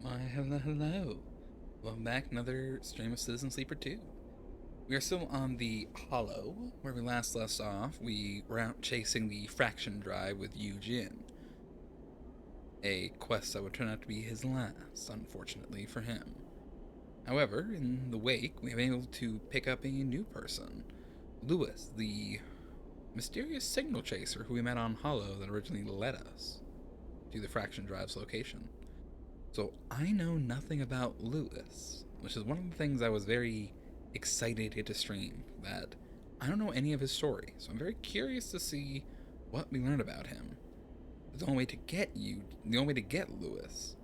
Why, hello, hello. Welcome back, another stream of Citizen Sleeper 2. We are still on the Hollow, where we last left off. We were out chasing the Fraction Drive with Yu Jin. A quest that would turn out to be his last, unfortunately for him. However, in the wake, we have been able to pick up a new person. Lewis, the mysterious signal chaser who we met on Hollow that originally led us to the Fraction Drive's location. So I know nothing about Lewis, which is one of the things I was very excited to get to stream, that I don't know any of his story, so I'm very curious to see what we learn about him. The only way to get Lewis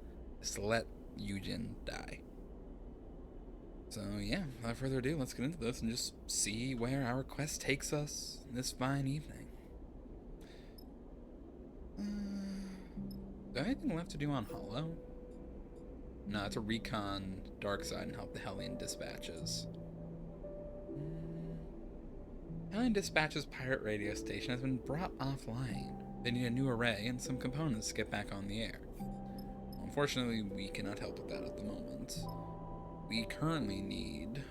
is to let Eugen die. So yeah, without further ado, let's get into this and just see where our quest takes us this fine evening. Do I have anything left to do on Hollow? No, it's a recon Darkside and help the Hellion dispatches. Hellion Dispatch's pirate radio station has been brought offline. They need a new array and some components to get back on the air. Well, unfortunately, we cannot help with that at the moment. We currently need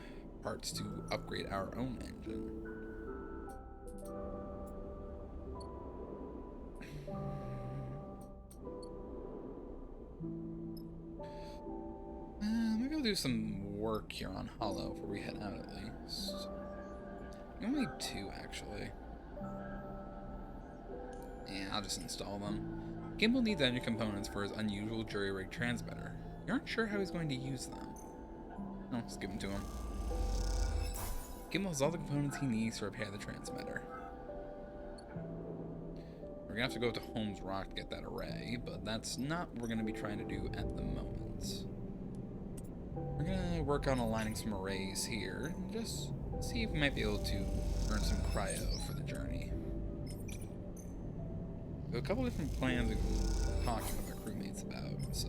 parts to upgrade our own engine. Maybe I'll do some work here on Hollow before we head out at least. We only need 2, actually. Yeah, I'll just install them. Gimbal needs engine components for his unusual jury-rig transmitter. You aren't sure how he's going to use them. No, just give them to him. Gimbal has all the components he needs to repair the transmitter. We're gonna have to go to Holmes Rock to get that array, but that's not what we're gonna be trying to do at the moment. We're gonna work on aligning some arrays here and just see if we might be able to earn some cryo for the journey. We have a couple different plans we've been talking with our crewmates about, so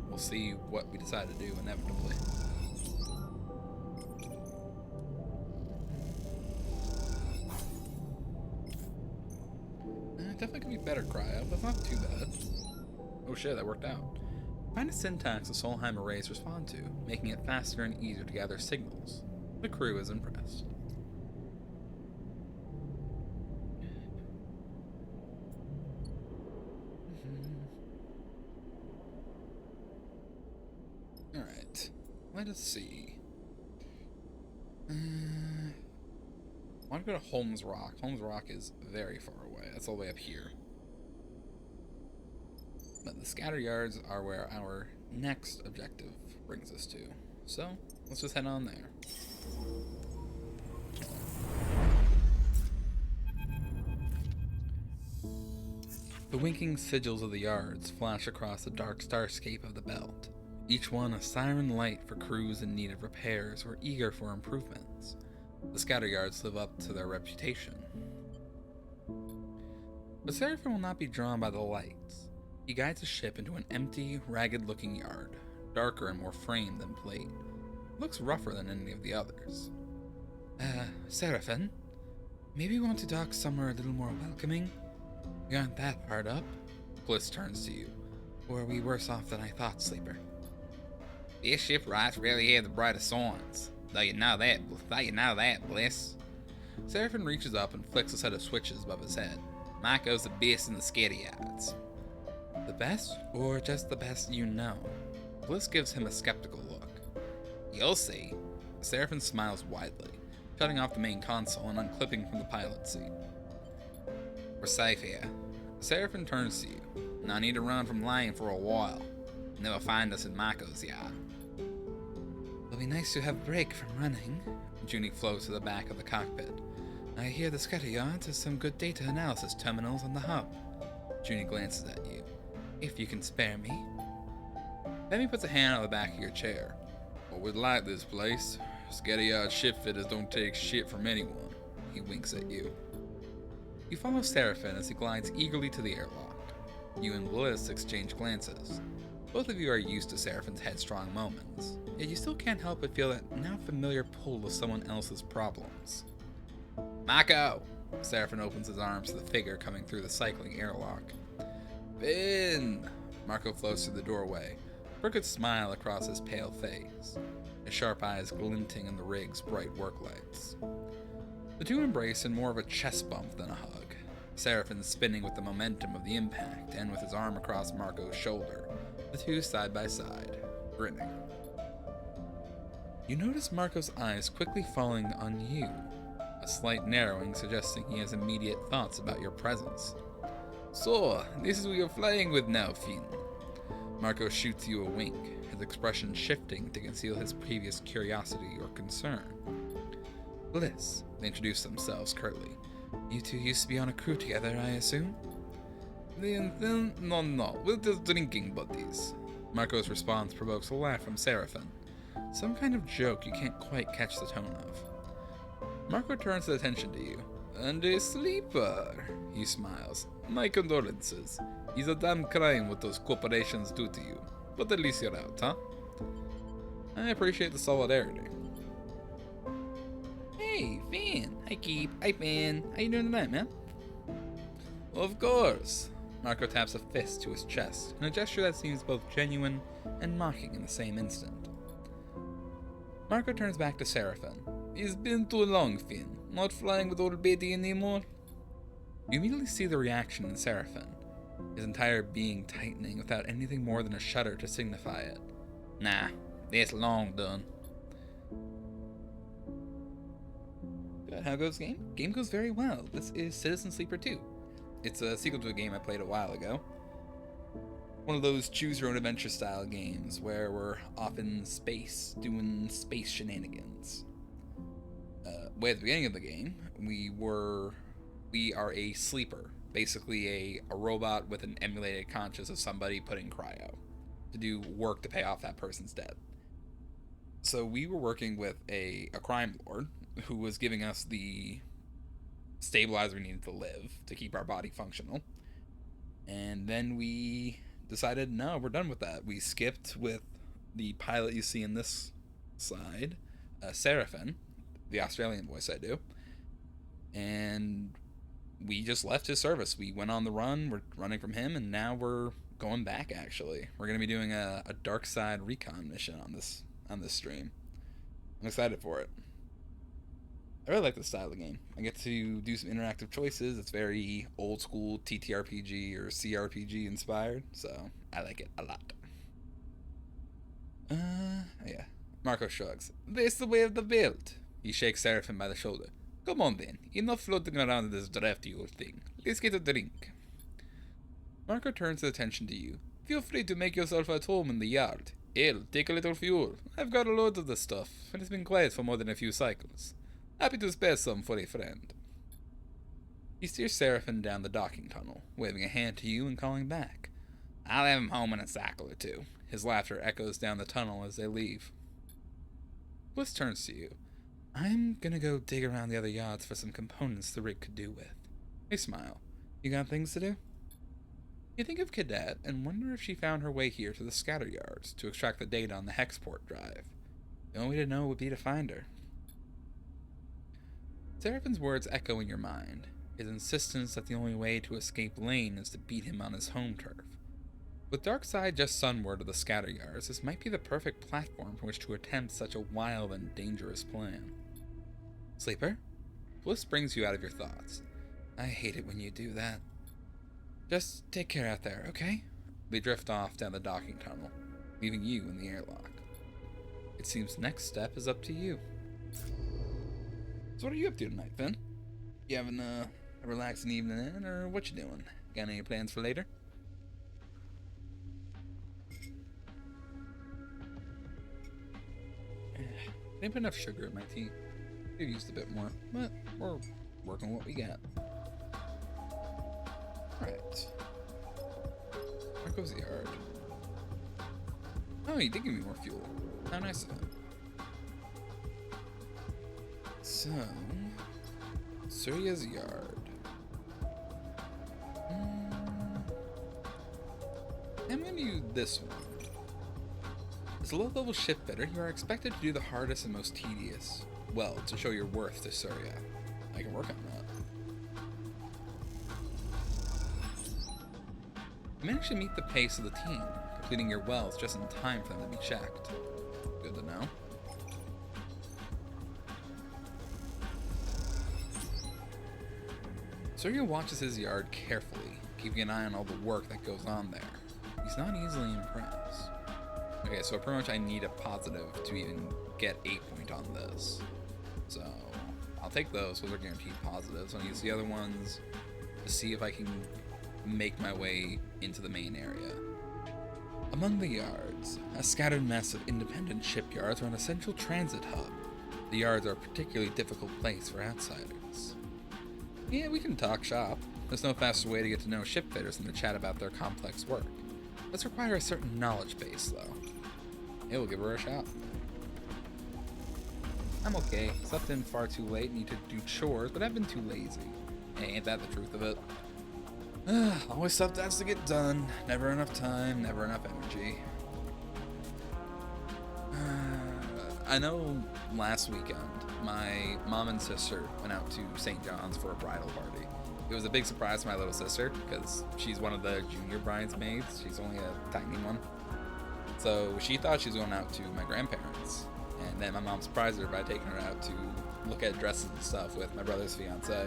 we'll see what we decide to do inevitably. Definitely could be better cryo, but not too bad. Oh shit, that worked out. Find a syntax the Solheim arrays respond to, making it faster and easier to gather signals. The crew is impressed. Alright, let us see. I want to go to Holmes Rock. Holmes Rock is very far away. That's all the way up here. But the Scatteryards are where our next objective brings us to. So, let's just head on there. The winking sigils of the yards flash across the dark starscape of the belt. Each one a siren light for crews in need of repairs or eager for improvements. The Scatteryards live up to their reputation. But Seraphim will not be drawn by the lights. He guides the ship into an empty, ragged-looking yard, darker and more framed than plate. It looks rougher than any of the others. Seraphim? Maybe you want to dock somewhere a little more welcoming? We aren't that hard up. Bliss turns to you. Or are we worse off than I thought, Sleeper? This shipwrights really have the brightest signs. Though you know that, Bliss. Seraphim reaches up and flicks a set of switches above his head. Marco's the best in the Scatteryards. The best, or just the best you know? Bliss gives him a skeptical look. You'll see. Seraphim smiles widely, shutting off the main console and unclipping from the pilot seat. We're safe here. Seraphim turns to you. No need to run from Laine for a while. They'll find us in Marco's yard. It'll be nice to have a break from running. Junie floats to the back of the cockpit. I hear the Scatteryards has some good data analysis terminals on the hub. Junie glances at you. If you can spare me. Femi puts a hand on the back of your chair. Well, we'd like this place. Scatteryard shipfitters don't take shit from anyone. He winks at you. You follow Seraphim as he glides eagerly to the airlock. You and Bliss exchange glances. Both of you are used to Seraphim's headstrong moments, yet you still can't help but feel that now familiar pull of someone else's problems. Marco! Seraphim opens his arms to the figure coming through the cycling airlock. Ben! Marco floats through the doorway, crooked smile across his pale face, his sharp eyes glinting in the rig's bright work lights. The two embrace in more of a chest bump than a hug, Seraphon spinning with the momentum of the impact and with his arm across Marco's shoulder, the two side by side, grinning. You notice Marco's eyes quickly falling on you, a slight narrowing suggesting he has immediate thoughts about your presence. So, this is who you're flying with now, Finn. Marco shoots you a wink, his expression shifting to conceal his previous curiosity or concern. Bliss, they introduce themselves curtly. You two used to be on a crew together, I assume? No, we're just drinking buddies. Marco's response provokes a laugh from Seraphon, some kind of joke you can't quite catch the tone of. Marco turns his attention to you. And a sleeper, he smiles. My condolences. It's a damn crime what those corporations do to you. But at least you're out, huh? I appreciate the solidarity. Hey, Finn. Hi, Keep. Hi, Finn. How you doing tonight, man? Of course. Marco taps a fist to his chest, in a gesture that seems both genuine and mocking in the same instant. Marco turns back to Seraphon. It's been too long, Finn. Not flying with old Betty anymore? You immediately see the reaction in Seraphon, his entire being tightening without anything more than a shudder to signify it. Nah, that's long done. Good, how goes the game? Game goes very well. This is Citizen Sleeper 2. It's a sequel to a game I played a while ago. One of those choose-your-own-adventure style games where we're off in space doing space shenanigans. At the beginning of the game, we are a sleeper, basically a robot with an emulated conscience of somebody put in cryo to do work to pay off that person's debt. So we were working with a crime lord who was giving us the stabilizer we needed to live to keep our body functional. And then we decided, no, we're done with that. We skipped with the pilot you see in this slide, Seraphon, the Australian voice I do, and we just left his service. We went on the run, we're running from him, and now we're going back, actually. We're going to be doing a Darkside recon mission on this stream. I'm excited for it. I really like this style of game. I get to do some interactive choices. It's very old school TTRPG or CRPG inspired, so I like it a lot. Yeah. Marco shrugs. That's the way of the belt. He shakes Seraphon by the shoulder. Come on then, enough floating around in this drafty old thing. Let's get a drink. Marco turns his attention to you. Feel free to make yourself at home in the yard. Hell, take a little fuel. I've got a load of this stuff, and it's been quiet for more than a few cycles. Happy to spare some for a friend. He steers Seraphon down the docking tunnel, waving a hand to you and calling back. I'll have him home in a cycle or two. His laughter echoes down the tunnel as they leave. Bliss turns to you. I'm gonna go dig around the other yachts for some components the rig could do with. They smile. You got things to do? You think of Cadet and wonder if she found her way here to the Scatteryards to extract the data on the Hexport drive. The only way to know would be to find her. Seraphon's words echo in your mind, his insistence that the only way to escape Laine is to beat him on his home turf. With Darkside just sunward of the Scatteryards, this might be the perfect platform from which to attempt such a wild and dangerous plan. Sleeper? Bliss brings you out of your thoughts. I hate it when you do that. Just take care out there, okay? They drift off down the docking tunnel, leaving you in the airlock. It seems the next step is up to you. So what are you up to tonight, Finn? You having a relaxing evening in, or what you doing? Got any plans for later? Didn't put enough sugar in my tea. Could have used a bit more, but we're working with what we got. Right. Where goes the yard? Oh, he did give me more fuel. How nice of him. So, Surya's yard. I'm gonna do this one. As a low-level shipfitter, you are expected to do the hardest and most tedious well to show your worth to Surya. I can work on that. You managed to meet the pace of the team, completing your wells just in time for them to be checked. Good to know. Surya watches his yard carefully, keeping an eye on all the work that goes on there. He's not easily impressed. Okay, so pretty much I need a positive to even get 8 point on this. So I'll take those are guaranteed positives. I'll use the other ones to see if I can make my way into the main area. Among the yards, a scattered mess of independent shipyards are an essential transit hub. The yards are a particularly difficult place for outsiders. Yeah, we can talk shop. There's no faster way to get to know shipfitters than to chat about their complex work. Let's require a certain knowledge base, though. Yeah, we'll give her a shot. I'm okay. Slept in far too late, need to do chores, but I've been too lazy. Hey, ain't that the truth of it? Always stuff that has to get done. Never enough time, never enough energy. I know last weekend, my mom and sister went out to St. John's for a bridal party. It was a big surprise to my little sister, because she's one of the junior bridesmaids. She's only a tiny one. So she thought she was going out to my grandparents. And then my mom surprised her by taking her out to look at dresses and stuff with my brother's fiance.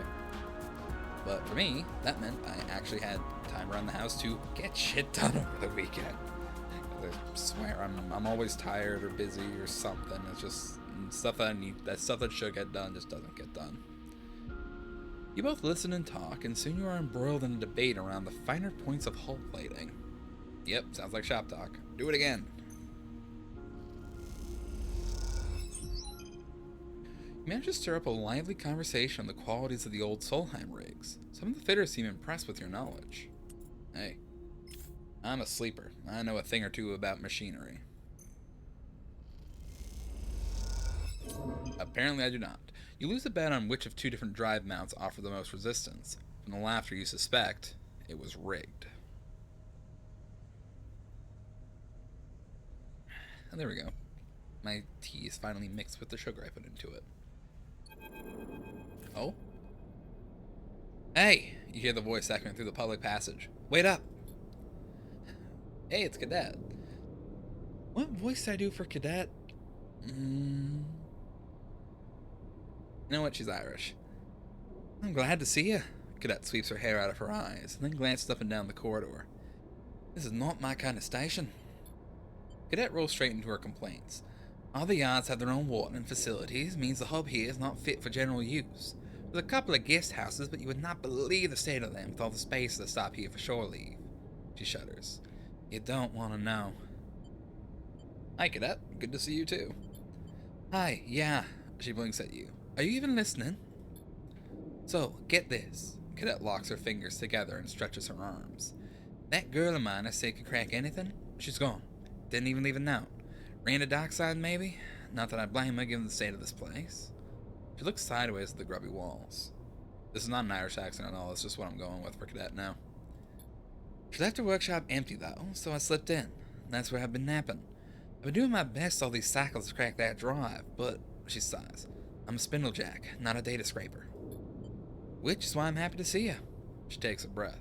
But for me, that meant I actually had time around the house to get shit done over the weekend. I swear, I'm always tired or busy or something. It's just stuff that I need, that stuff that should get done just doesn't get done. You both listen and talk, and soon you are embroiled in a debate around the finer points of hull plating. Yep, sounds like shop talk. Do it again. You manage to stir up a lively conversation on the qualities of the old Solheim rigs. Some of the fitters seem impressed with your knowledge. Hey, I'm a sleeper. I know a thing or two about machinery. Apparently I do not. You lose a bet on which of two different drive mounts offer the most resistance. From the laughter you suspect, it was rigged. And there we go. My tea is finally mixed with the sugar I put into it. Oh? Hey! You hear the voice echoing through the public passage. Wait up! Hey, it's Cadet. What voice did I do for Cadet? You know what? She's Irish. I'm glad to see you. Cadet sweeps her hair out of her eyes, and then glances up and down the corridor. This is not my kind of station. Cadet rolls straight into her complaints. All the yards have their own watering facilities, means the hub here is not fit for general use. There's a couple of guest houses, but you would not believe the state of them with all the spaces that stop here for shore leave. She shudders. You don't want to know. Hi, Cadet. Good to see you, too. Hi, yeah. She blinks at you. Are you even listening? So, get this. Cadet locks her fingers together and stretches her arms. That girl of mine I said could crack anything, she's gone. Didn't even leave a note. Ran to Darkside, maybe? Not that I blame her, given the state of this place. She looks sideways at the grubby walls. This is not an Irish accent at all, it's just what I'm going with for Cadet now. She left her workshop empty, though, so I slipped in. That's where I've been napping. I've been doing my best all these cycles to crack that drive, but, she sighs, I'm a spindlejack, not a data scraper. Which is why I'm happy to see you. She takes a breath.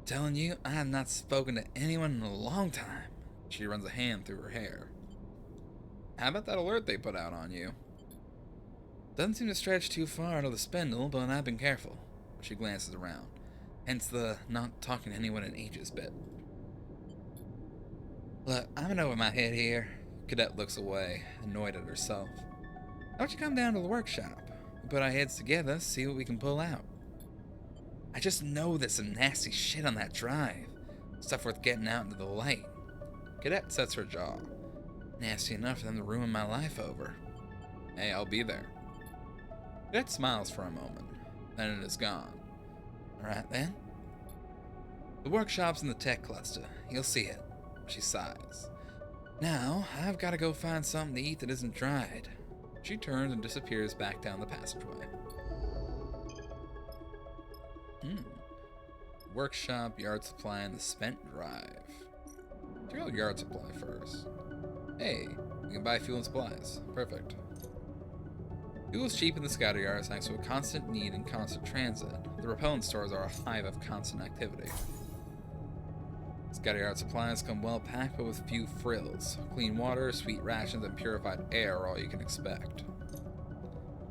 Telling you, I have not spoken to anyone in a long time. She runs a hand through her hair. How about that alert they put out on you? Doesn't seem to stretch too far to the spindle, but I've been careful. She glances around. Hence the not talking to anyone in ages bit. Look, I'm in over my head here. Cadet looks away, annoyed at herself. Why don't you come down to the workshop? We put our heads together, see what we can pull out. I just know there's some nasty shit on that drive. Stuff worth getting out into the light. Cadet sets her jaw. Nasty enough for them to ruin my life over. Hey, I'll be there. Cadet smiles for a moment, then it is gone. Alright then. The workshop's in the tech cluster. You'll see it. She sighs. Now, I've got to go find something to eat that isn't dried. She turns and disappears back down the passageway. Workshop, yard supply, and the spent drive. Check out yard supply first. Hey, you can buy fuel and supplies. Perfect. Fuel is cheap in the Scatteryards thanks to a constant need and constant transit. The repellent stores are a hive of constant activity. Scatteryard supplies come well packed but with few frills. Clean water, sweet rations, and purified air are all you can expect.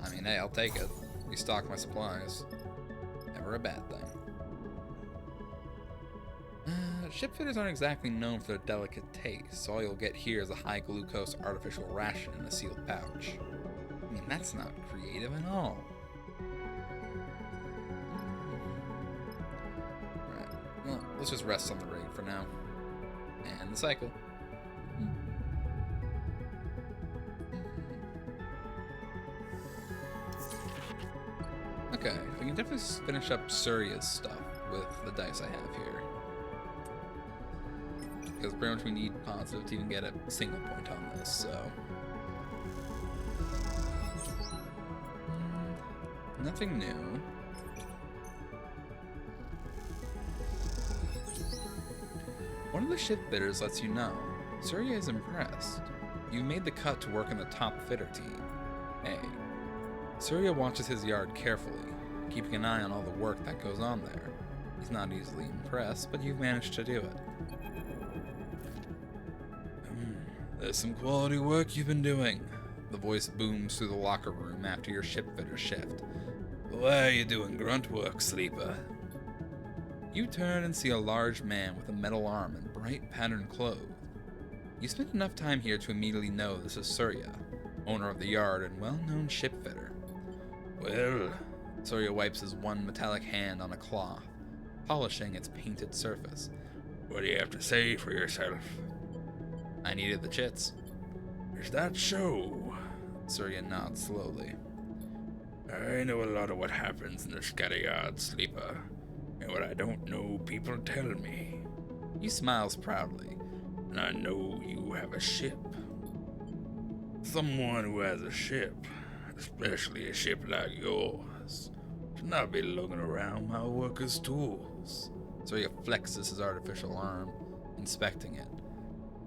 I mean, hey, I'll take it. Restock my supplies. Never a bad thing. Shipfitters aren't exactly known for their delicate taste, so all you'll get here is a high glucose artificial ration in a sealed pouch. I mean, that's not creative at all. Alright, well, let's just rest on the rig for now. And the cycle. Okay, we can definitely finish up Surya's stuff with the dice I have here. Because pretty much we need positive to even get a single point on this, so. Nothing new. One of the shipfitters lets you know. Surya is impressed. You made the cut to work in the top fitter team. Hey. Surya watches his yard carefully, keeping an eye on all the work that goes on there. He's not easily impressed, but you've managed to do it. There's some quality work you've been doing. The voice booms through the locker room after your shipfitter shift. Why are you doing grunt work, sleeper? You turn and see a large man with a metal arm and bright patterned clothes. You spend enough time here to immediately know this is Surya, owner of the yard and well-known shipfitter. Well, Surya wipes his one metallic hand on a cloth, polishing its painted surface. what do you have to say for yourself? I needed the chits. Is that so? Surya nods slowly. I know a lot of what happens in the Scatteryards, sleeper. And what I don't know, people tell me. He smiles proudly. And I know you have a ship. Someone who has a ship, especially a ship like yours, should not be looking around my workers' tools. Surya flexes his artificial arm, inspecting it.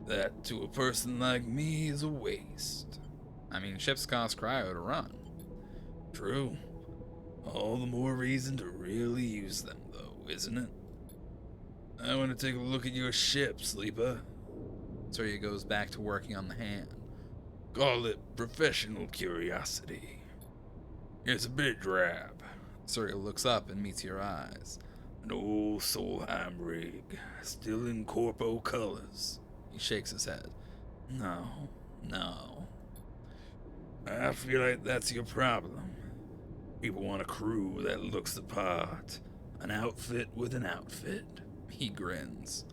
That, to a person like me, is a waste. I mean, ships cost cryo to run. True. All the more reason to really use them, though, isn't it? I want to take a look at your ship, sleeper. Surya goes back to working on the hand. Call it professional curiosity. It's a bit drab. Surya looks up and meets your eyes. An old Solheim rig, still in corpo colors. He shakes his head. No. I feel like that's your problem. People want a crew that looks the part. An outfit with an outfit. He grins.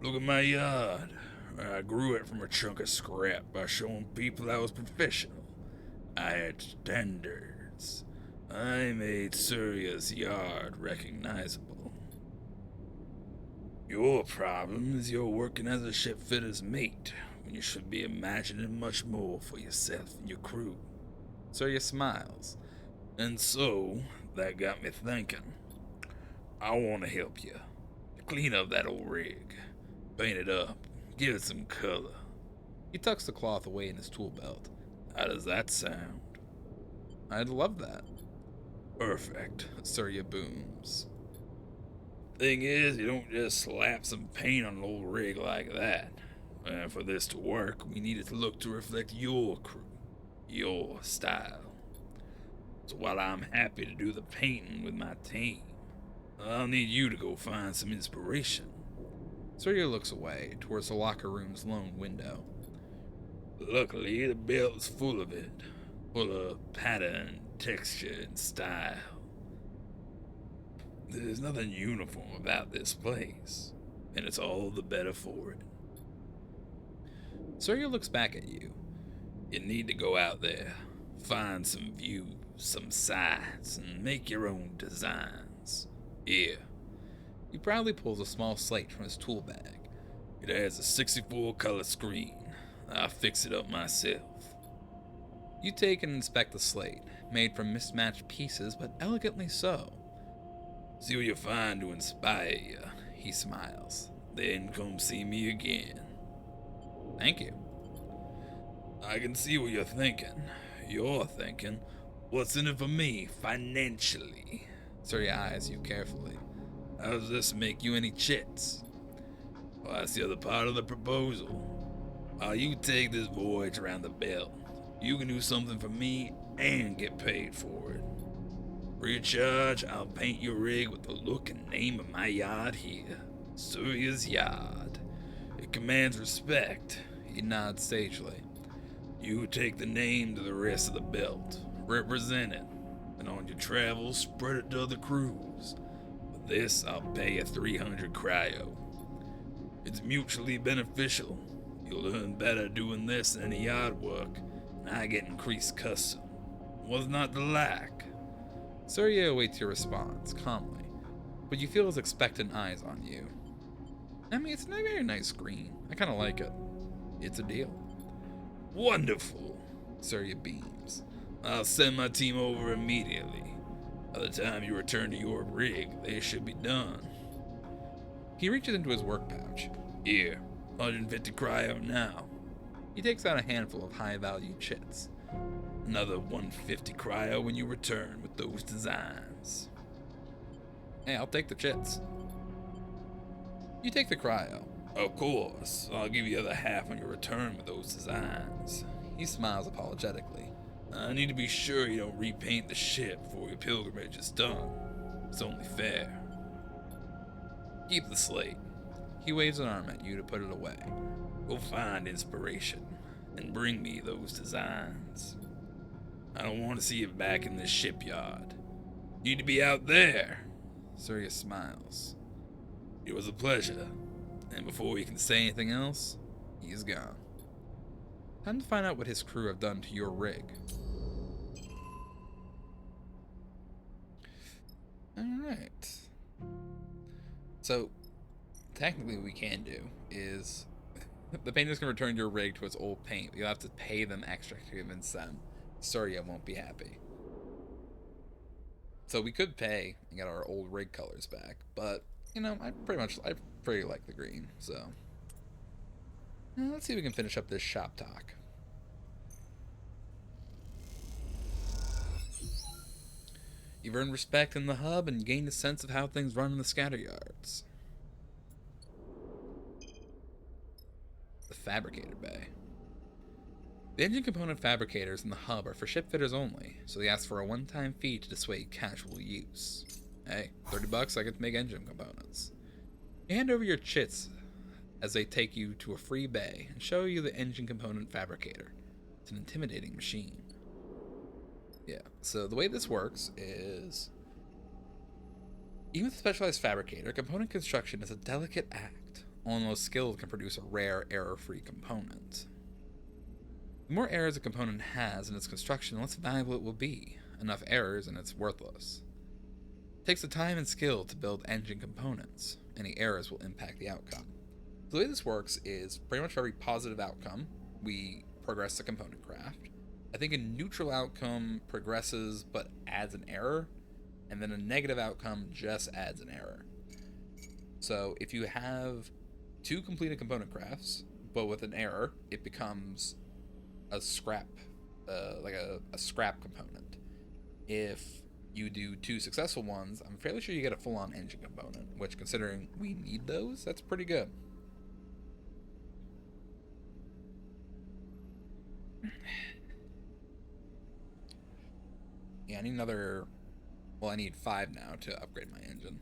Look at my yard. I grew it from a chunk of scrap by showing people I was professional. I had standards. I made Surya's yard recognizable. Your problem is you're working as a shipfitter's mate, when you should be imagining much more for yourself and your crew. Surya smiles. And so, that got me thinking. I want to help you. Clean up that old rig. Paint it up. Give it some color. He tucks the cloth away in his tool belt. How does that sound? I'd love that. Perfect. Surya booms. Thing is, you don't just slap some paint on an old rig like that. And for this to work, we need it to look to reflect your crew, your style. So while I'm happy to do the painting with my team, I'll need you to go find some inspiration. Surya looks away towards the locker room's lone window. Luckily, the belt's full of it. Full of pattern, texture, and style. There's nothing uniform about this place, and it's all the better for it. Surya looks back at you. You need to go out there, find some views, some sights, and make your own designs. Here. He proudly pulls a small slate from his tool bag. It has a 64 color screen. I'll fix it up myself. You take and inspect the slate, made from mismatched pieces, but elegantly so. See what you find to inspire you, he smiles. Then come see me again. Thank you. I can see what you're thinking. You're thinking, what's in it for me financially? Surya eyes you carefully. How does this make you any chits? Well, that's the other part of the proposal. While you take this voyage around the belt, you can do something for me and get paid for it. Free of charge, I'll paint your rig with the look and name of my yard here, Surya's Yard. It commands respect. He nods sagely. You take the name to the rest of the belt, represent it, and on your travels, spread it to other crews. For this, I'll pay you 300 cryo. It's mutually beneficial. You'll earn better doing this than any yard work, and I get increased custom. Was not the lack. Surya awaits your response, calmly, but you feel his expectant eyes on you. I mean, it's a very nice green. I kind of like it. It's a deal. Wonderful. Surya beams. I'll send my team over immediately. By the time you return to your rig, they should be done. He reaches into his work pouch. Here, 150 cryo now. He takes out a handful of high-value chits. Another 150 cryo when you return with those designs. Hey, I'll take the chits. You take the cryo. Of course, I'll give you the other half on your return with those designs. He smiles apologetically. I need to be sure you don't repaint the ship before your pilgrimage is done. It's only fair. Keep the slate. He waves an arm at you to put it away. Go find inspiration and bring me those designs. I don't want to see you back in this shipyard. You need to be out there. Surya smiles. It was a pleasure. And before we can say anything else, he's gone. Time to find out what his crew have done to your rig. Alright. So, technically what we can do is the painters can return your rig to its old paint. You'll have to pay them extra to convince them. Surya won't be happy. So we could pay and get our old rig colors back, but you know, I pretty like the green, so let's see if we can finish up this shop talk. You've earned respect in the hub and gained a sense of how things run in the Scatteryards. The Fabricator Bay. The engine component fabricators in the hub are for shipfitters only, so they ask for a one-time fee to dissuade casual use. Hey, $30 I get to make engine components. You hand over your chits as they take you to a free bay and show you the engine component fabricator. It's an intimidating machine. Yeah, so the way this works is, even with a specialized fabricator, component construction is a delicate act. Only the most skilled can produce a rare, error-free component. The more errors a component has in its construction, the less valuable it will be. Enough errors and it's worthless. It takes the time and skill to build engine components. Any errors will impact the outcome. The way this works is pretty much for every positive outcome, we progress the component craft. I think a neutral outcome progresses but adds an error, and then a negative outcome just adds an error. So if you have 2 completed component crafts, but with an error, it becomes a scrap, like a scrap component. If you do 2 successful ones, I'm fairly sure you get a full-on engine component, which, considering we need those, that's pretty good. Yeah, I need another... Well, I need 5 now to upgrade my engine.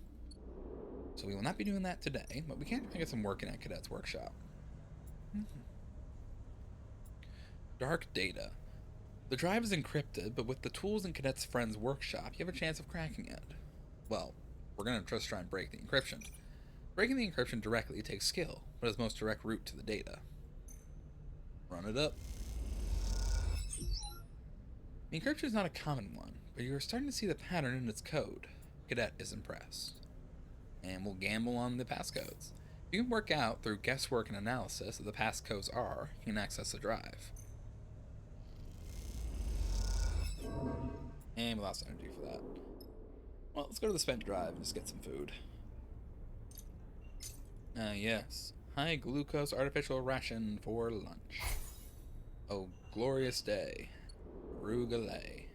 So we will not be doing that today, but we can try to get some working at Cadet's Workshop. Dark data. The drive is encrypted, but with the tools in Cadet's friend's workshop, you have a chance of cracking it. Well, we're going to just try and break the encryption. Breaking the encryption directly takes skill, but is the most direct route to the data. Run it up. The encryption is not a common one, but you are starting to see the pattern in its code. Cadet is impressed. And we'll gamble on the passcodes. You can work out through guesswork and analysis that the passcodes are, you can access the drive. And we lost energy for that. Well, let's go to the spent drive and just get some food. Yes. High glucose artificial ration for lunch. Oh, glorious day. Rugalay.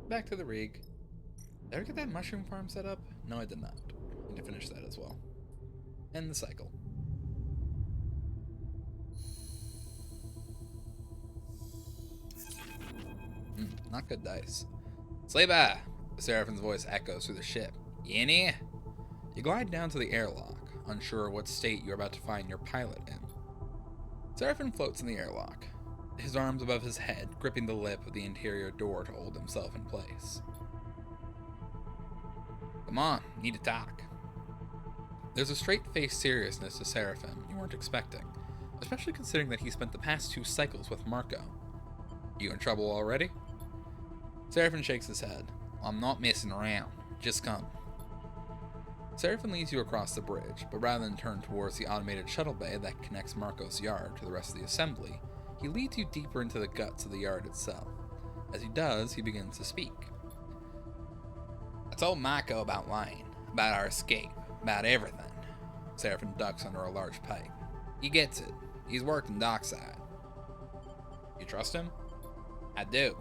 Back to the rig. Did I ever get that mushroom farm set up? No, I did not. Need to finish that as well. End the cycle. Not good dice. Sleeper! Seraphine's voice echoes through the ship. You in here? You glide down to the airlock, unsure what state you're about to find your pilot in. Seraphine floats in the airlock, his arms above his head, gripping the lip of the interior door to hold himself in place. Come on, need to talk. There's a straight-faced seriousness to Seraphine you weren't expecting, especially considering that he spent the past 2 cycles with Marco. You in trouble already? Seraphine shakes his head. I'm not messing around. Just come. Seraphine leads you across the bridge, but rather than turn towards the automated shuttle bay that connects Marco's yard to the rest of the assembly, he leads you deeper into the guts of the yard itself. As he does, he begins to speak. I told Marco about Laine, about our escape, about everything. Seraphine ducks under a large pipe. He gets it. He's worked in Darkside. You trust him? I do.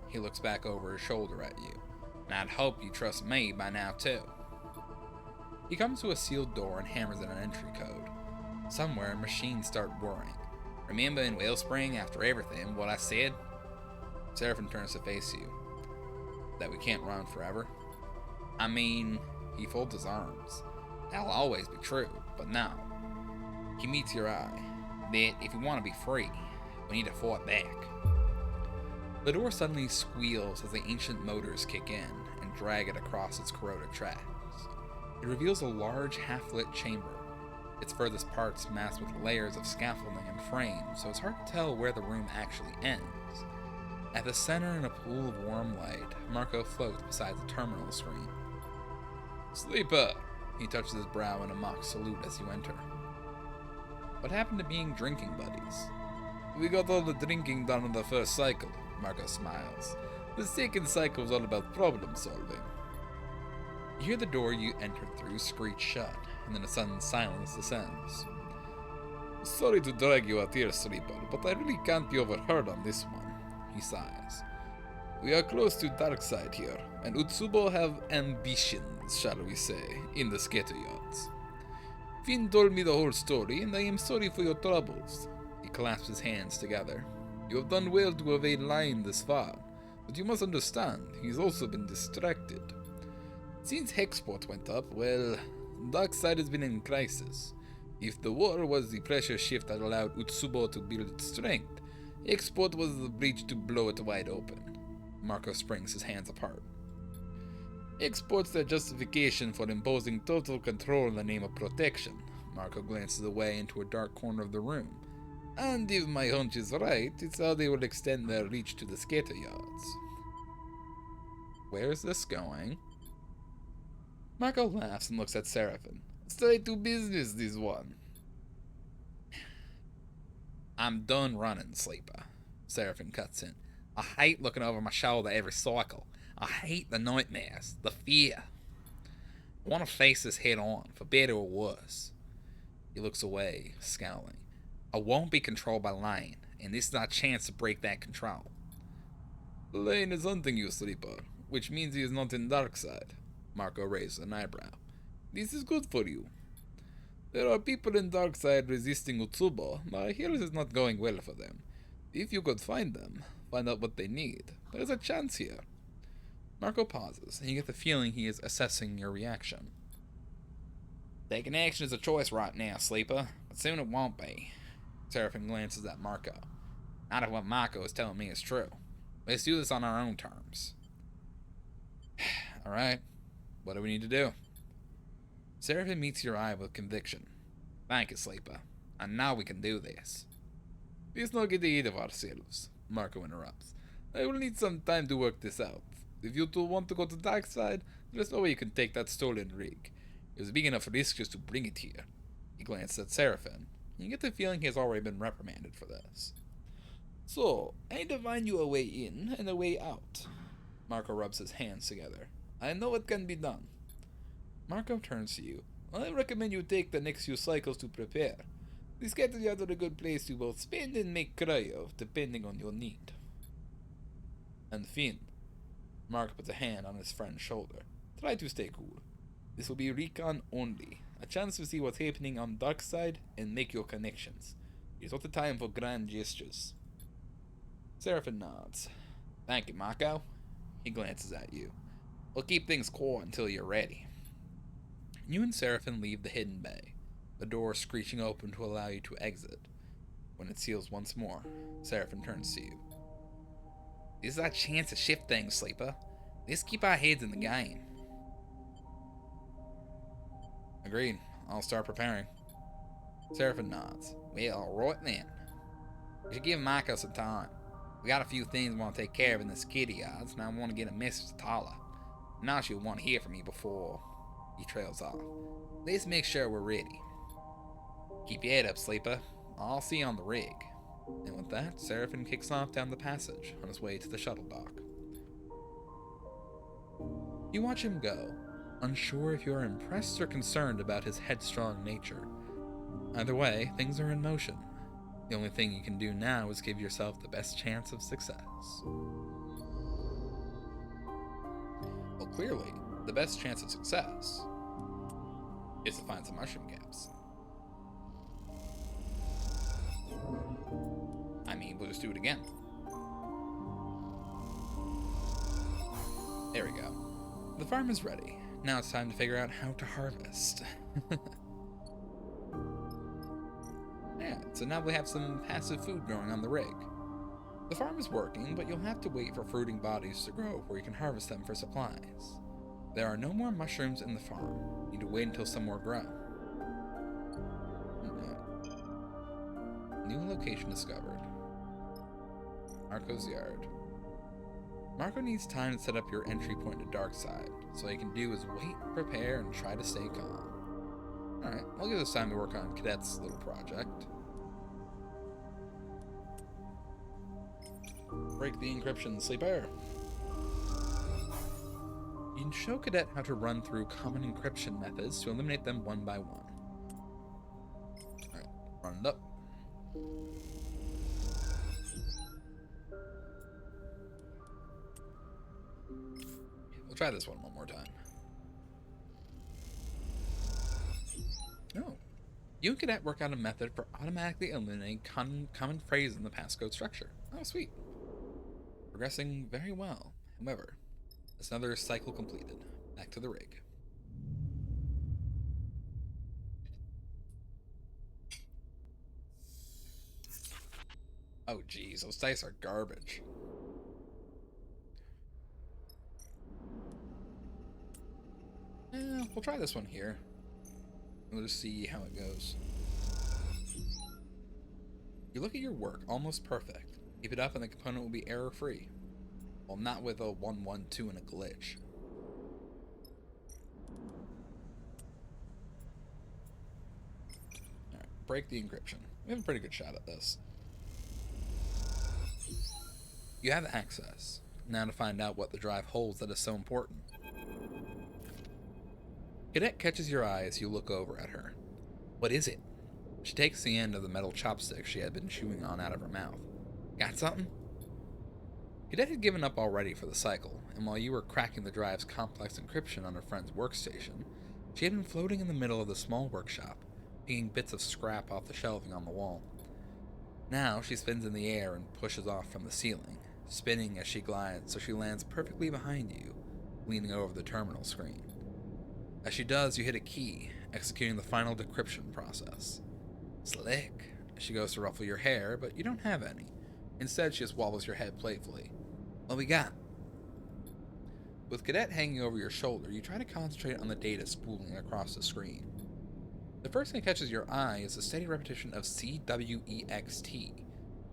He looks back over his shoulder at you. And I'd hope you trust me by now, too. He comes to a sealed door and hammers in an entry code. Somewhere, machines start whirring. Remember in Wellspring, after everything, what I said? Seraphine turns to face you. That we can't run forever? I mean, he folds his arms. That'll always be true, but no. He meets your eye. That if we want to be free, we need to fight back. The door suddenly squeals as the ancient motors kick in and drag it across its corroded tracks. It reveals a large, half-lit chamber. Its furthest parts masked with layers of scaffolding and frames, so it's hard to tell where the room actually ends. At the center, in a pool of warm light, Marco floats beside the terminal screen. Sleeper! He touches his brow in a mock salute as you enter. What happened to being drinking buddies? We got all the drinking done in the first cycle, Marco smiles. The second cycle was all about problem solving. You hear the door you entered through screech shut, and then a sudden silence descends. Sorry to drag you out here, Sleeper, but I really can't be overheard on this one. He sighs. We are close to Darkside here, and Utsubo have ambitions, shall we say, in the Scatteryards. Finn told me the whole story, and I am sorry for your troubles. He clasps his hands together. You have done well to evade Laine this far, but you must understand, he's also been distracted. Since Hexport went up, well, Darkside has been in crisis. If the war was the pressure shift that allowed Utsubo to build its strength, Hexport was the breach to blow it wide open. Marco springs his hands apart. Export's their justification for imposing total control in the name of protection. Marco glances away into a dark corner of the room. And if my hunch is right, it's how they will extend their reach to the Scatteryards. Where's this going? Marco laughs and looks at Seraphine. Straight to business, this one. I'm done running, Sleeper. Seraphine cuts in. I hate looking over my shoulder every cycle. I hate the nightmares, the fear. I want to face this head on, for better or worse. He looks away, scowling. I won't be controlled by Laine, and this is our chance to break that control. Laine is hunting you, Sleeper, which means he is not in Darkside. Marco raises an eyebrow. This is good for you. There are people in Darkside resisting Utsubo, but I hear this is not going well for them. If you could find them, find out what they need, there is a chance here. Marco pauses, and you get the feeling he is assessing your reaction. Taking action is a choice right now, Sleeper, but soon it won't be. Seraphine glances at Marco. Not if what Marco is telling me is true. Let's do this on our own terms. Alright, what do we need to do? Seraphine meets your eye with conviction. Thank you, Sleeper. I know we can do this. Let's not get ahead of ourselves, Marco interrupts. I will need some time to work this out. If you two want to go to Darkside, there's no way you can take that stolen rig. It was a big enough risk just to bring it here. He glances at Seraphine. You get the feeling he has already been reprimanded for this. So, I divine you a way in and a way out. Marco rubs his hands together. I know what can be done. Marco turns to you. I recommend you take the next few cycles to prepare. The Scatteryards are a good place to both spend and make cryo, depending on your need. And Finn. Marco puts a hand on his friend's shoulder. Try to stay cool. This will be recon only. A chance to see what's happening on Darkside and make your connections. It's not the time for grand gestures. Seraphim nods. Thank you, Mako. He glances at you. We'll keep things cool until you're ready. You and Seraphim leave the hidden bay, the door screeching open to allow you to exit. When it seals once more, Seraphim turns to you. This is our chance to shift things, Sleeper. Let's keep our heads in the game. Agreed. I'll start preparing. Seraphim nods. Well, right then. We should give Mako some time. We got a few things we want to take care of in the Scatteryards, and I want to get a message to Tala. Now she'll want to hear from me before he trails off. Let's make sure we're ready. Keep your head up, Sleeper. I'll see you on the rig. And with that, Seraphim kicks off down the passage on his way to the shuttle dock. You watch him go, unsure if you are impressed or concerned about his headstrong nature. Either way, things are in motion. The only thing you can do now is give yourself the best chance of success. Well, clearly, the best chance of success is to find some mushroom caps. I mean, we'll just do it again. There we go. The farm is ready. Now it's time to figure out how to harvest. Yeah, so now we have some passive food growing on the rig. The farm is working, but you'll have to wait for fruiting bodies to grow before you can harvest them for supplies. There are no more mushrooms in the farm. You need to wait until some more grow. New location discovered. Marco's yard. Marco needs time to set up your entry point to Darkside, so all you can do is wait, prepare, and try to stay calm. Alright, I'll give this time to work on Cadet's little project. Break the encryption, Sleeper. You can show Cadet how to run through common encryption methods to eliminate them one by one. Alright, run it up. We'll try this one more time. Oh. You and Cadet work out a method for automatically eliminating common phrases in the passcode structure. Oh, sweet. Progressing very well. However, that's another cycle completed. Back to the rig. Oh, geez, those dice are garbage. We'll try this one here. We'll just see how it goes. You look at your work, almost perfect. Keep it up and the component will be error-free. Well, not with a 112 and a glitch. Alright, break the encryption. We have a pretty good shot at this. You have access. Now to find out what the drive holds that is so important. Cadet catches your eye as you look over at her. What is it? She takes the end of the metal chopstick she had been chewing on out of her mouth. Got something? Cadet had given up already for the cycle, and while you were cracking the drive's complex encryption on her friend's workstation, she had been floating in the middle of the small workshop, picking bits of scrap off the shelving on the wall. Now she spins in the air and pushes off from the ceiling, spinning as she glides so she lands perfectly behind you, leaning over the terminal screen. As she does, you hit a key, executing the final decryption process. Slick. She goes to ruffle your hair, but you don't have any. Instead, she just wobbles your head playfully. What we got? With Cadet hanging over your shoulder, you try to concentrate on the data spooling across the screen. The first thing that catches your eye is the steady repetition of CWEXT,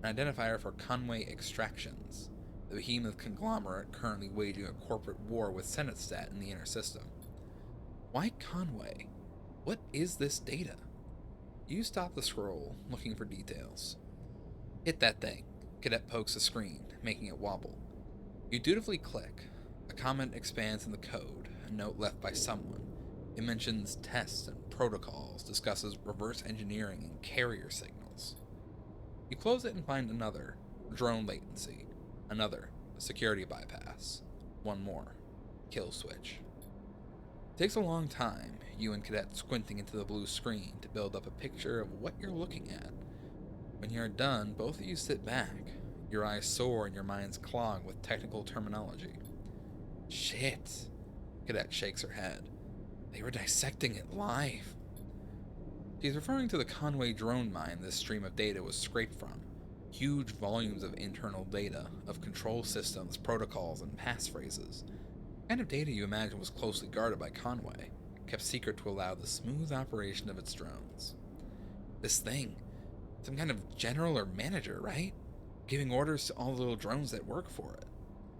an identifier for Conway Extractions, the behemoth conglomerate currently waging a corporate war with Senate-Stat in the inner system. Why Conway? What is this data? You stop the scroll, looking for details. Hit that thing. Cadet pokes the screen, making it wobble. You dutifully click. A comment expands in the code, a note left by someone. It mentions tests and protocols, discusses reverse engineering and carrier signals. You close it and find another, drone latency. Another, security bypass. One more, kill switch. It takes a long time, you and Cadet squinting into the blue screen to build up a picture of what you're looking at. When you're done, both of you sit back. Your eyes soar and your minds clog with technical terminology. Shit. Cadet shakes her head. They were dissecting it live. She's referring to the Conway drone mine this stream of data was scraped from. Huge volumes of internal data, of control systems, protocols, and passphrases. The kind of data you imagine was closely guarded by Conway, kept secret to allow the smooth operation of its drones. This thing, some kind of general or manager, right? Giving orders to all the little drones that work for it.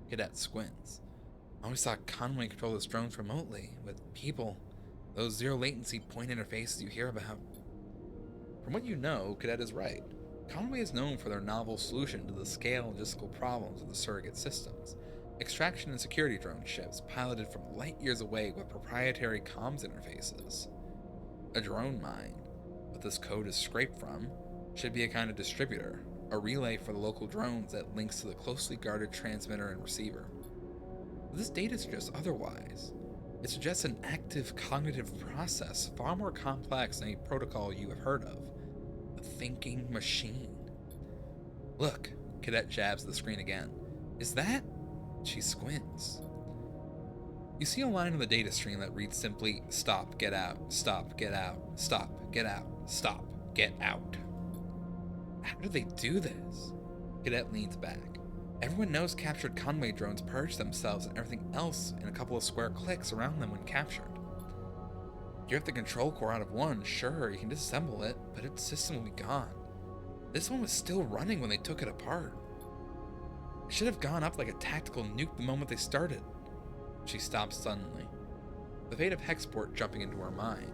Cadet squints. I always thought Conway controlled its drones remotely, with people, those zero latency point interfaces you hear about. From what you know, Cadet is right. Conway is known for their novel solution to the scale and logistical problems of the surrogate systems. Extraction and security drone ships piloted from light years away with proprietary comms interfaces. A drone mine, what this code is scraped from, should be a kind of distributor, a relay for the local drones that links to the closely guarded transmitter and receiver. But this data suggests otherwise. It suggests an active cognitive process far more complex than any protocol you have heard of. A thinking machine. Look, Cadet jabs the screen again. Is that? She squints. You see a line on the data stream that reads simply, stop, get out, stop, get out, stop, get out, stop, get out. How do they do this? Cadet leans back. Everyone knows captured Conway drones purge themselves and everything else in a couple of square clicks around them when captured. You have the control core out of one, sure, you can disassemble it, but its system will be gone. This one was still running when they took it apart. It should have gone up like a tactical nuke the moment they started. She stops suddenly, the fate of Hexport jumping into her mind.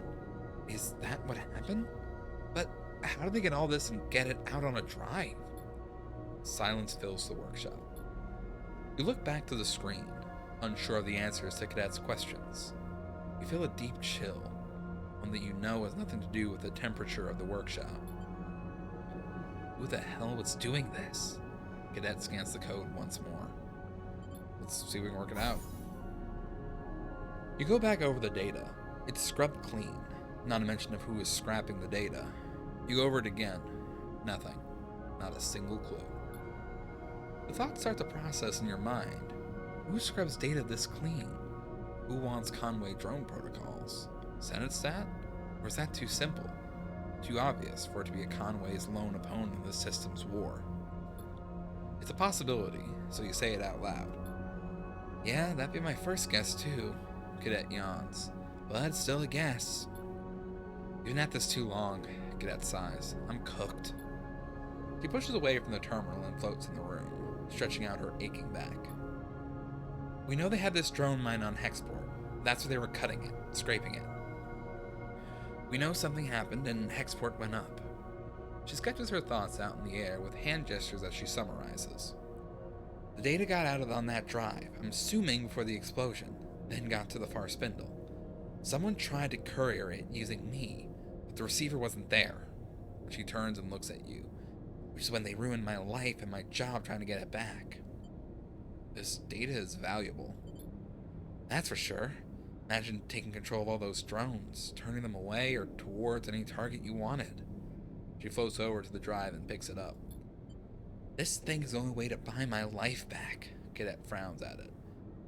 Is that what happened? But how do they get all this and get it out on a drive? Silence fills the workshop. You look back to the screen, unsure of the answers to Cadet's questions. You feel a deep chill, one that you know has nothing to do with the temperature of the workshop. Who the hell was doing this? Cadet scans the code once more. Let's see if we can work it out. You go back over the data. It's scrubbed clean, not a mention of who is scrapping the data. You go over it again. Nothing. Not a single clue. The thoughts start to process in your mind. Who scrubs data this clean? Who wants Conway drone protocols? Senate stat? Or is that too simple? Too obvious for it to be a Conway's lone opponent in this system's war? It's a possibility, so you say it out loud. Yeah, that'd be my first guess too. Cadet yawns. But still a guess. You've been at this too long, Cadet sighs. I'm cooked. She pushes away from the terminal and floats in the room, stretching out her aching back. We know they had this drone mine on Hexport. That's where they were cutting it, scraping it. We know something happened and Hexport went up. She sketches her thoughts out in the air with hand gestures as she summarizes. The data got out on that drive, I'm assuming before the explosion, then got to the far spindle. Someone tried to courier it using me, but the receiver wasn't there. She turns and looks at you, which is when they ruined my life and my job trying to get it back. This data is valuable. That's for sure. Imagine taking control of all those drones, turning them away or towards any target you wanted. She floats over to the drive and picks it up. This thing is the only way to buy my life back, Cadet frowns at it.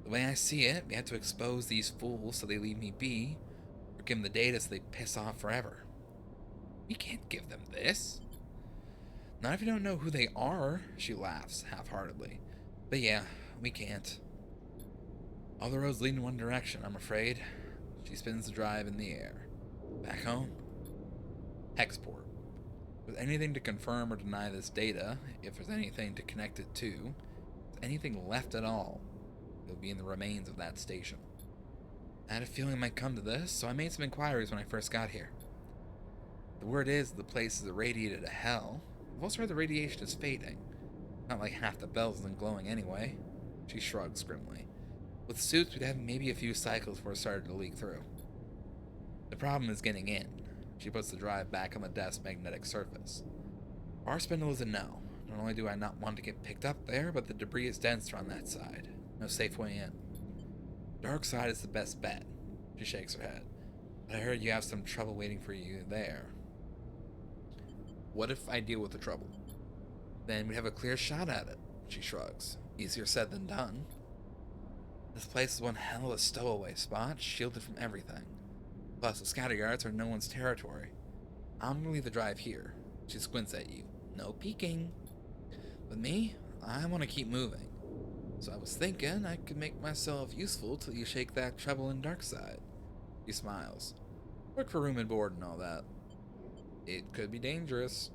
The way I see it, we have to expose these fools so they leave me be, or give them the data so they piss off forever. We can't give them this. Not if you don't know who they are, she laughs half-heartedly. But yeah, we can't. All the roads lead in one direction, I'm afraid. She spins the drive in the air. Back home. Hexport. With anything to confirm or deny this data, if there's anything to connect it to, if anything left at all, it'll be in the remains of that station. I had a feeling it might come to this, so I made some inquiries when I first got here. The word is the place is irradiated to hell. I've also heard the radiation is fading. Not like half the bells isn't glowing anyway. She shrugs grimly. With suits, we'd have maybe a few cycles before it started to leak through. The problem is getting in. She puts the drive back on the desk's magnetic surface. Our spindle is a no. Not only do I not want to get picked up there, but the debris is denser on that side. No safe way in. Darkside is the best bet. She shakes her head. But I heard you have some trouble waiting for you there. What if I deal with the trouble? Then we'd have a clear shot at it, she shrugs. Easier said than done. This place is one hell of a stowaway spot, shielded from everything. Plus, the Scatteryards are no one's territory. I'm gonna leave the drive here. She squints at you. No peeking. With me, I want to keep moving. So I was thinking I could make myself useful till you shake that trouble in Darkside. He smiles. Work for room and board and all that. It could be dangerous.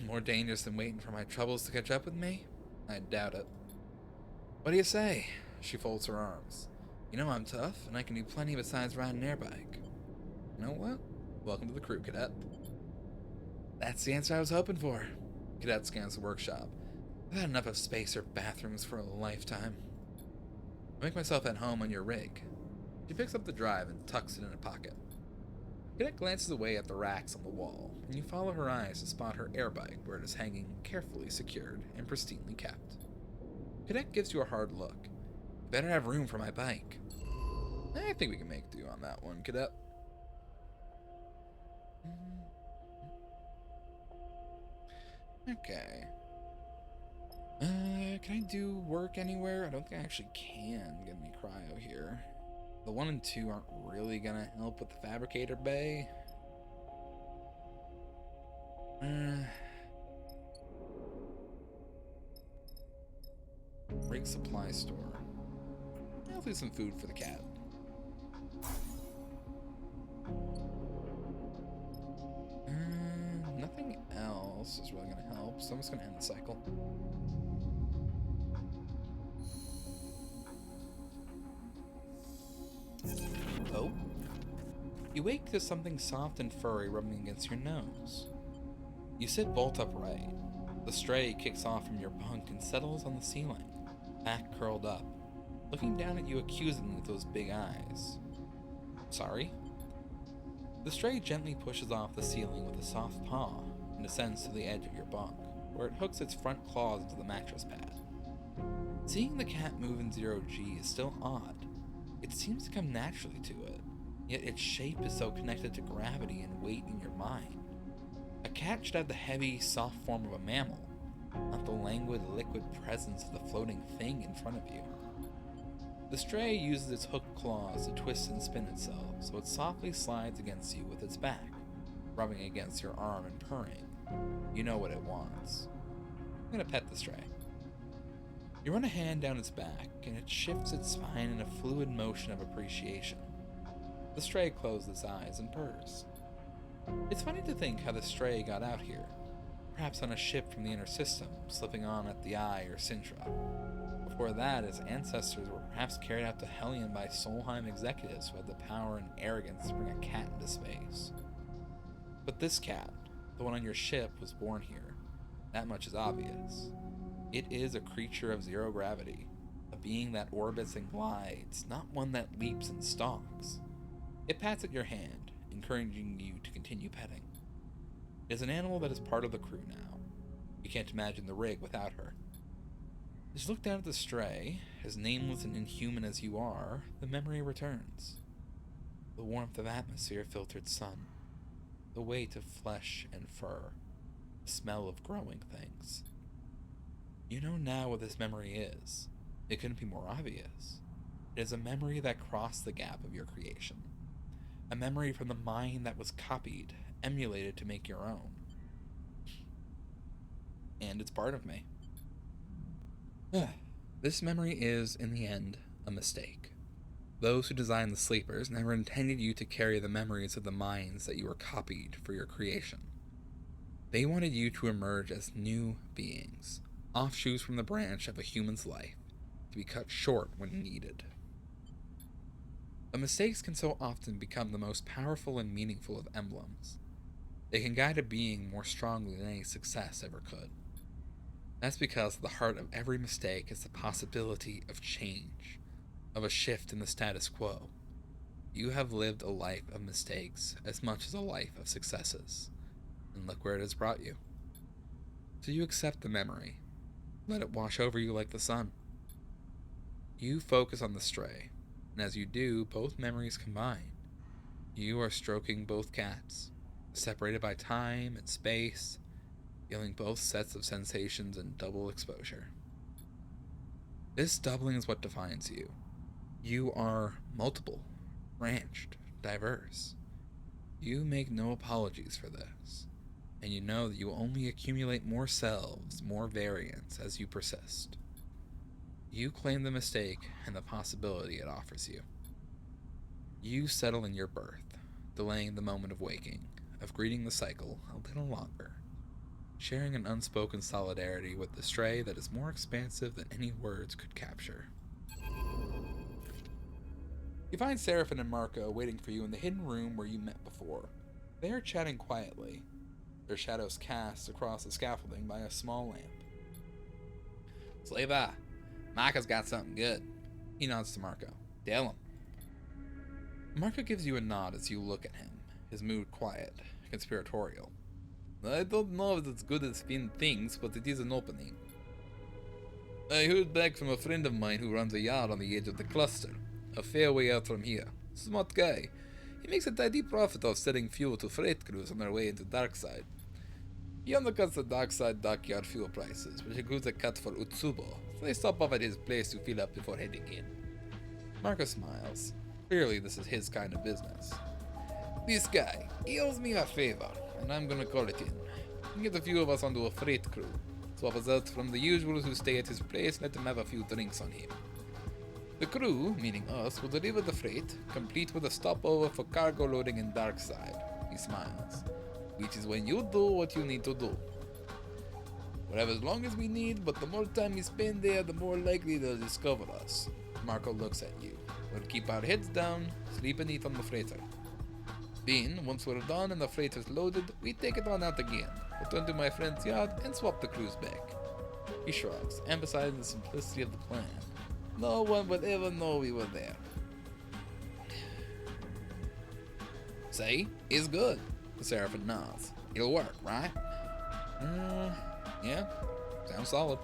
More dangerous than waiting for my troubles to catch up with me? I doubt it. What do you say? She folds her arms. You know I'm tough, and I can do plenty besides ride an airbike. You know what? Welcome to the crew, Cadet. That's the answer I was hoping for. Cadet scans the workshop. I've had enough of space or bathrooms for a lifetime. I'll make myself at home on your rig. She picks up the drive and tucks it in a pocket. Cadet glances away at the racks on the wall, and you follow her eyes to spot her airbike where it is hanging carefully secured and pristinely kept. Cadet gives you a hard look. Better have room for my bike. I think we can make do on that one, Cadet. Okay. Can I do work anywhere? I don't think I actually can get any cryo here. The 1 and 2 aren't really gonna help with the fabricator bay. Rig supply store. I'll do some food for the cat. Nothing else is really gonna help, so I'm just gonna end the cycle. Oh? You wake to something soft and furry rubbing against your nose. You sit bolt upright. The stray kicks off from your bunk and settles on the ceiling, back curled up, looking down at you accusingly with those big eyes. Sorry? The stray gently pushes off the ceiling with a soft paw and descends to the edge of your bunk, where it hooks its front claws into the mattress pad. Seeing the cat move in 0G is still odd. It seems to come naturally to it, yet its shape is so connected to gravity and weight in your mind. A cat should have the heavy, soft form of a mammal, not the languid, liquid presence of the floating thing in front of you. The stray uses its hooked claws to twist and spin itself, so it softly slides against you with its back, rubbing against your arm and purring. You know what it wants. I'm gonna pet the stray. You run a hand down its back, and it shifts its spine in a fluid motion of appreciation. The stray closes its eyes and purrs. It's funny to think how the stray got out here, perhaps on a ship from the inner system, slipping on at the Eye or Sintra. Before that, its ancestors were perhaps carried out to Hellion by Solheim executives who had the power and arrogance to bring a cat into space. But this cat, the one on your ship, was born here. That much is obvious. It is a creature of zero gravity, a being that orbits and glides, not one that leaps and stalks. It pats at your hand, encouraging you to continue petting. It is an animal that is part of the crew now. You can't imagine the rig without her. As you look down at the stray, as nameless and inhuman as you are, the memory returns. The warmth of atmosphere-filtered sun, the weight of flesh and fur, the smell of growing things. You know now what this memory is. It couldn't be more obvious. It is a memory that crossed the gap of your creation. A memory from the mind that was copied, emulated to make your own. And it's part of me. This memory is, in the end, a mistake. Those who designed the sleepers never intended you to carry the memories of the minds that you were copied for your creation. They wanted you to emerge as new beings, offshoots from the branch of a human's life, to be cut short when needed. But mistakes can so often become the most powerful and meaningful of emblems. They can guide a being more strongly than any success ever could. That's because at the heart of every mistake is the possibility of change, of a shift in the status quo. You have lived a life of mistakes as much as a life of successes, and look where it has brought you. So you accept the memory, let it wash over you like the sun. You focus on the stray, and as you do, both memories combine, You are stroking both cats, separated by time and space, feeling both sets of sensations in double exposure. This doubling is what defines you. You are multiple, branched, diverse. You make no apologies for this, and you know that you will only accumulate more selves, more variants as you persist. You claim the mistake and the possibility it offers you. You settle in your birth, delaying the moment of waking, of greeting the cycle a little longer, sharing an unspoken solidarity with the stray that is more expansive than any words could capture. You find Seraphim and Marco waiting for you in the hidden room where you met before. They are chatting quietly, their shadows cast across the scaffolding by a small lamp. Slava, Marco's got something good. He nods to Marco. Tell him. Marco gives you a nod as you look at him, his mood quiet, conspiratorial. I don't know if it's good at spin things, but it is an opening. I heard back from a friend of mine who runs a yard on the edge of the cluster, a fair way out from here. Smart guy. He makes a tidy profit off selling fuel to freight crews on their way into Darkside. He undercuts the Darkside dockyard fuel prices, which includes a cut for Utsubo, so they stop off at his place to fill up before heading in. Marco smiles. Clearly this is his kind of business. This guy, he owes me a favor, and I'm gonna call it in. Get a few of us onto a freight crew. Swap us out from the usuals who stay at his place, let him have a few drinks on him. The crew, meaning us, will deliver the freight, complete with a stopover for cargo loading in Darkside. He smiles. Which is when you do what you need to do. We'll have as long as we need, but the more time we spend there, the more likely they'll discover us. Marco looks at you. We'll keep our heads down, sleep and eat on the freighter. Then, once we're done and the freighter's loaded, we take it on out again, return to my friend's yard, and swap the crews back. He shrugs, emphasizing the simplicity of the plan. No one would ever know we were there. See? It's good. The Seraphim nods. It'll work, right? Yeah. Sounds solid.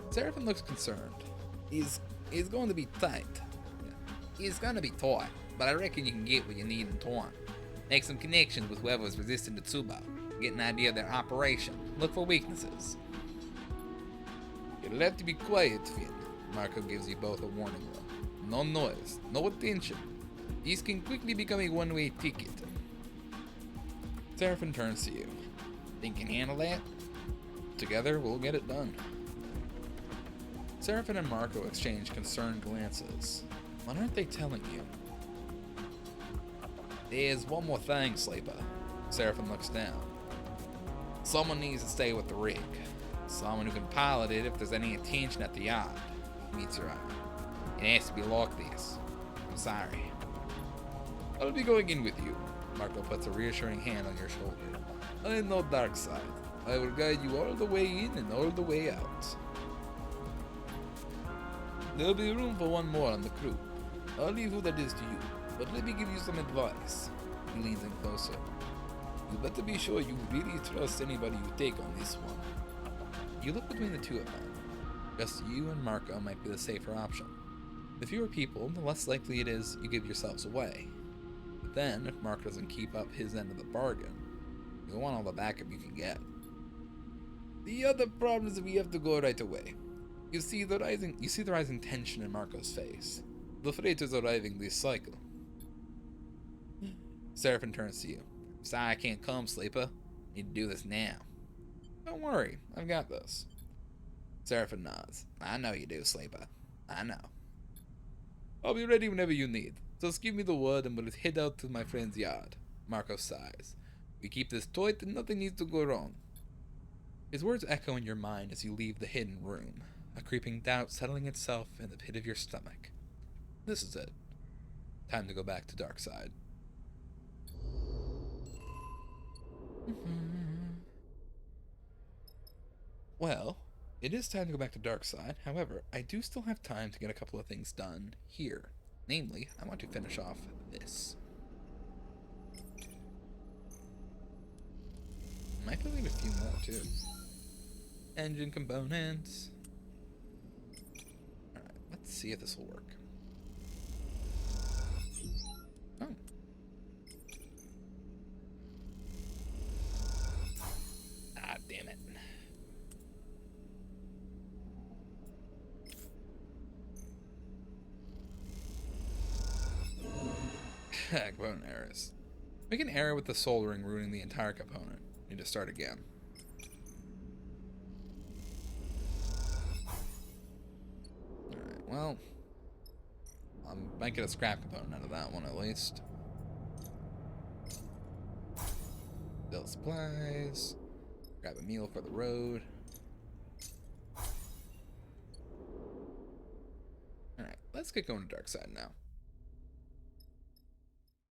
Seraphim looks concerned. It's going to be tight. It's going to be tight, but I reckon you can get what you need in time. Make some connections with whoever's resisting the Utsubo. Get an idea of their operation. Look for weaknesses. You'll have to be quiet, Finn. Marco gives you both a warning look. No noise, no attention. This can quickly become a one-way ticket. Seraphim turns to you. Think you can handle that? Together, we'll get it done. Seraphim and Marco exchange concerned glances. What aren't they telling you? There's one more thing, Sleeper. Seraphim looks down. Someone needs to stay with the rig. Someone who can pilot it if there's any attention at the yard. Meets your eye. It has to be like this. I'm sorry. I'll be going in with you. Marco puts a reassuring hand on your shoulder. I know Darkside. I will guide you all the way in and all the way out. There'll be room for one more on the crew. I'll leave who that is to you, but let me give you some advice. He leans in closer. You better be sure you really trust anybody you take on this one. You look between the two of them. Just you and Marco might be the safer option. The fewer people, the less likely it is you give yourselves away. But then, if Marco doesn't keep up his end of the bargain, you'll want all the backup you can get. The other problem is we have to go right away. You see the rising tension in Marco's face. The freight is arriving this cycle. Seraphim turns to you. Sorry I can't come, Sleeper. Need to do this now. Don't worry, I've got this. Seraphim nods. I know you do, Sleeper. I know. I'll be ready whenever you need. Just give me the word and we'll head out to my friend's yard. Marco sighs. We keep this tight and nothing needs to go wrong. His words echo in your mind as you leave the hidden room, a creeping doubt settling itself in the pit of your stomach. This is it. Time to go back to Darkside. Well, it is time to go back to Darkside. However, I do still have time to get a couple of things done here. Namely, I want to finish off this. Might leave a few more too. Engine components. Alright, let's see if this will work. Oh, Component errors. Make an error with the soldering, ruining the entire component. Need to start again. Alright, well. Might get a scrap component out of that one at least. Sell supplies. Grab a meal for the road. Alright, let's get going to Darkside now.